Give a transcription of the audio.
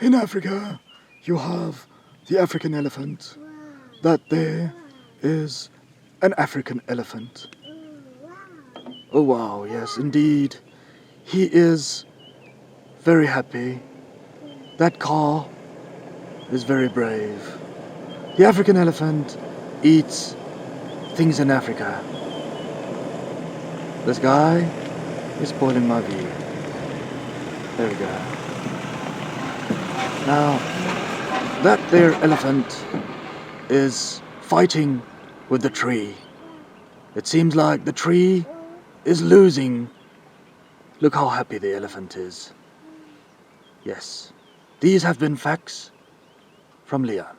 In Africa, you have the African elephant. That there is an African elephant. Oh wow, yes, indeed. He is very happy. That car is very brave. The African elephant eats things in Africa. This guy is spoiling my view. There we go. Now, that there elephant is fighting with the tree. It seems like the tree is losing. Look how happy the elephant is. Yes, these have been facts from Leon.